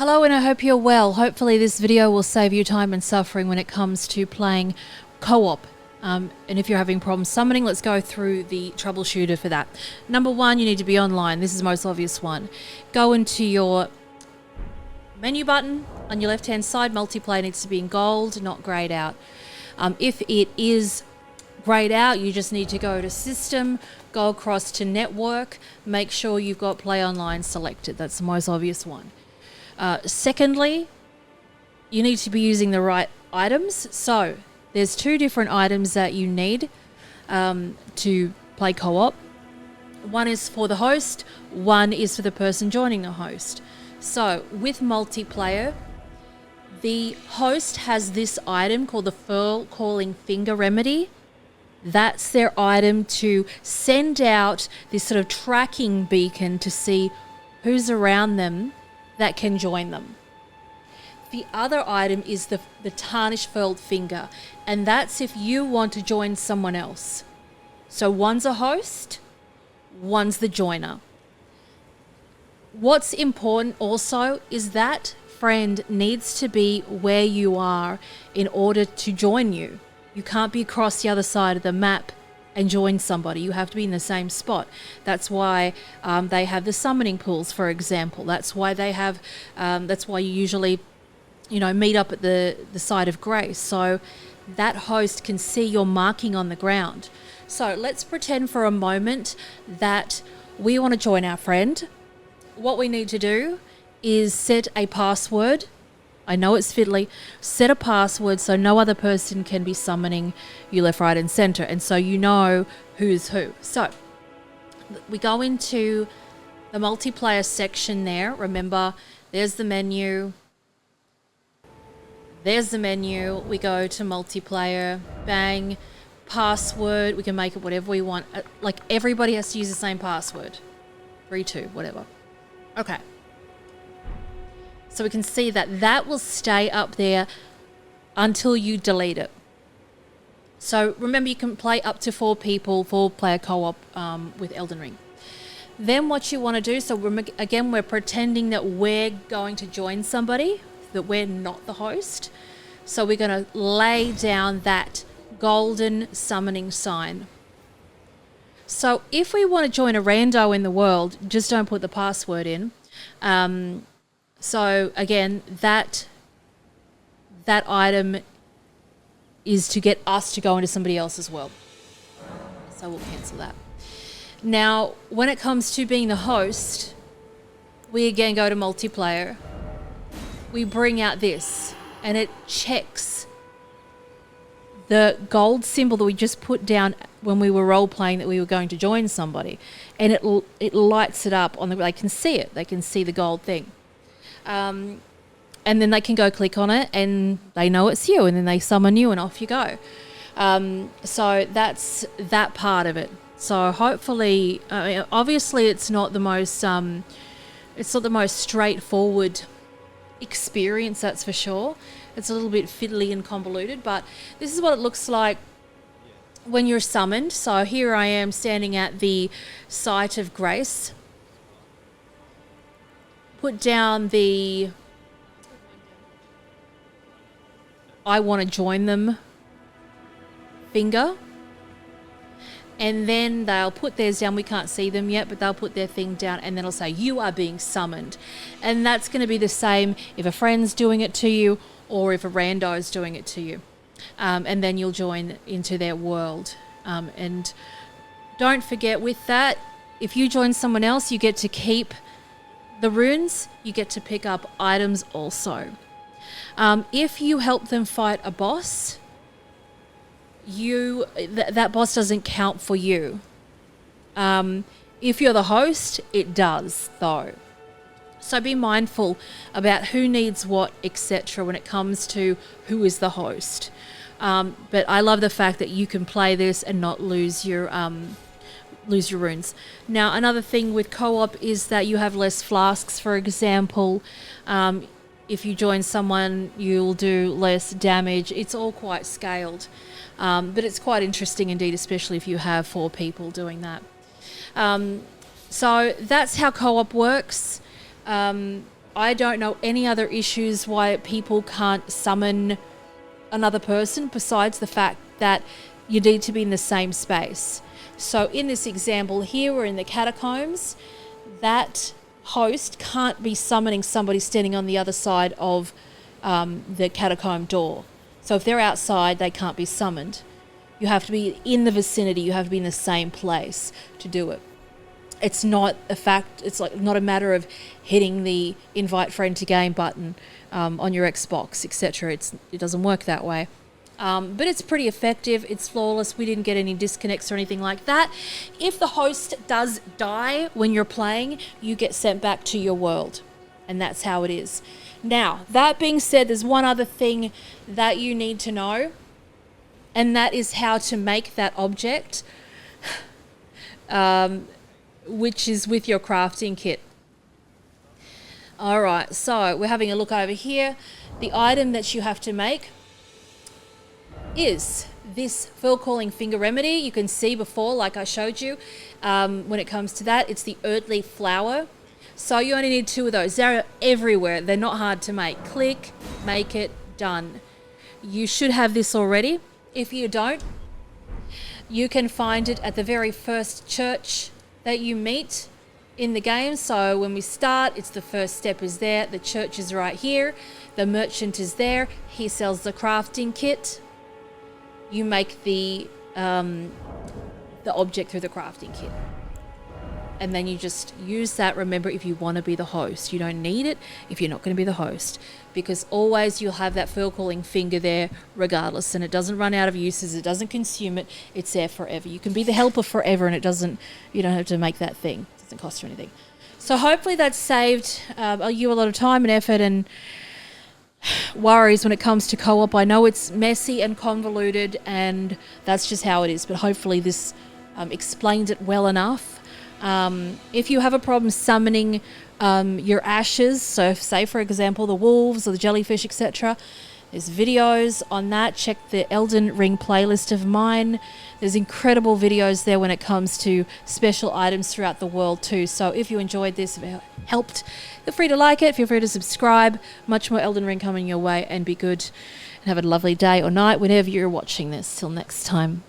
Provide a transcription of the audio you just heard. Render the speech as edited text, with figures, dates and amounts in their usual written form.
Hello, and I hope you're well. Hopefully this video will save you time and suffering when it comes to playing co-op. And if you're having problems summoning, let's go through the troubleshooter for that. Number one, you need to be online. This is the most obvious one. Go into your menu button on your left-hand side. Multiplayer needs to be in gold, not grayed out. If it is grayed out, you just need to go to System, go across to Network, make sure you've got Play Online selected. That's the most obvious one. Secondly, you need to be using the right items. So there's two different items that you need to play co-op. One is for the host, one is for the person joining the host. So with multiplayer, the host has this item called the Furl Calling Finger Remedy. That's their item to send out this sort of tracking beacon to see who's around them that can join them. The other item is the Tarnished Furled Finger, and that's if you want to join someone else. So one's a host, one's the joiner. What's important also is that friend needs to be where you are in order to join you. You can't be across the other side of the map and join somebody. You have to be in the same spot. That's why they have the summoning pools, for example. That's why they have. That's why you usually, meet up at the site of grace, so that host can see your marking on the ground. So let's pretend for a moment that we want to join our friend. What we need to do is set a password. I know it's fiddly. Set a password so no other person can be summoning you left, right, and center, and so you know who's who. So we go into the multiplayer section there. Remember, there's the menu. There's the menu. We go to multiplayer. Bang. Password. We can make it whatever we want. Like, everybody has to use the same password. 3, 2, whatever. Okay. So we can see that will stay up there until you delete it. So remember, you can play up to 4 people, 4-player co-op with Elden Ring. Then what you want to do, so again, we're pretending that we're going to join somebody, that we're not the host. So we're going to lay down that golden summoning sign. So if we want to join a rando in the world, just don't put the password in. So again, that item is to get us to go into somebody else's world. So we'll cancel that. Now, when it comes to being the host, we again go to multiplayer. We bring out this, and it checks the gold symbol that we just put down when we were role-playing that we were going to join somebody. And it lights it up they can see it. They can see the gold thing. And then they can go click on it and they know it's you, and then they summon you and off you go. So that's that part of it. So hopefully, obviously it's not the most straightforward experience, that's for sure. It's a little bit fiddly and convoluted, but this is what it looks like when you're summoned. So here I am standing at the site of grace. Put down the I want to join them finger, and then they'll put theirs down. We can't see them yet, but they'll put their thing down, and then it'll say you are being summoned. And that's going to be the same if a friend's doing it to you or if a rando is doing it to you. And then you'll join into their world. And don't forget with that, if you join someone else, you get to keep the runes, you get to pick up items also. If you help them fight a boss, that boss doesn't count for you. If you're the host, it does, though. So be mindful about who needs what, etc. when it comes to who is the host. But I love the fact that you can play this and not lose your runes. Now, another thing with co-op is that you have less flasks, for example. If you join someone, you'll do less damage. It's all quite scaled. But it's quite interesting indeed, especially if you have 4 people doing that. So that's how co-op works. I don't know any other issues why people can't summon another person besides the fact that you need to be in the same space. So in this example here, we're in the catacombs. That host can't be summoning somebody standing on the other side of the catacomb door. So if they're outside, they can't be summoned. You have to be in the vicinity. You have to be in the same place to do it. It's not a fact. It's like not a matter of hitting the invite friend to game button on your Xbox, etc. It doesn't work that way. But it's pretty effective. It's flawless. We didn't get any disconnects or anything like that. If the host does die when you're playing, you get sent back to your world. And that's how it is. Now, that being said, there's one other thing that you need to know. And that is how to make that object, which is with your crafting kit. All right, so we're having a look over here. The item that you have to make is this fur calling finger remedy. You can see before, like I showed you, when it comes to that, it's the earthly flower. So you only need 2 of those. They're everywhere. They're not hard to make. Click, make it, done. You should have this already. If you don't, you can find it at the very first church that you meet in the game. So when we start, it's the first step is there. The church is right here. The merchant is there. He sells the crafting kit. You make the object through the crafting kit. And then you just use that. Remember, if you want to be the host, you don't need it if you're not going to be the host, because always you'll have that fur calling finger there regardless, and it doesn't run out of uses. It doesn't consume it. It's there forever. You can be the helper forever, and you don't have to make that thing. It doesn't cost you anything. So hopefully that's saved you a lot of time and effort and worries when it comes to co-op. I know it's messy and convoluted, and that's just how it is, but hopefully this explains it well enough. If you have a problem summoning your ashes, so say for example the wolves or the jellyfish, etc., there's videos on that. Check the Elden Ring playlist of mine. There's incredible videos there when it comes to special items throughout the world too. So if you enjoyed this, if it helped, feel free to like it, feel free to subscribe. Much more Elden Ring coming your way, and be good and have a lovely day or night whenever you're watching this. Till next time.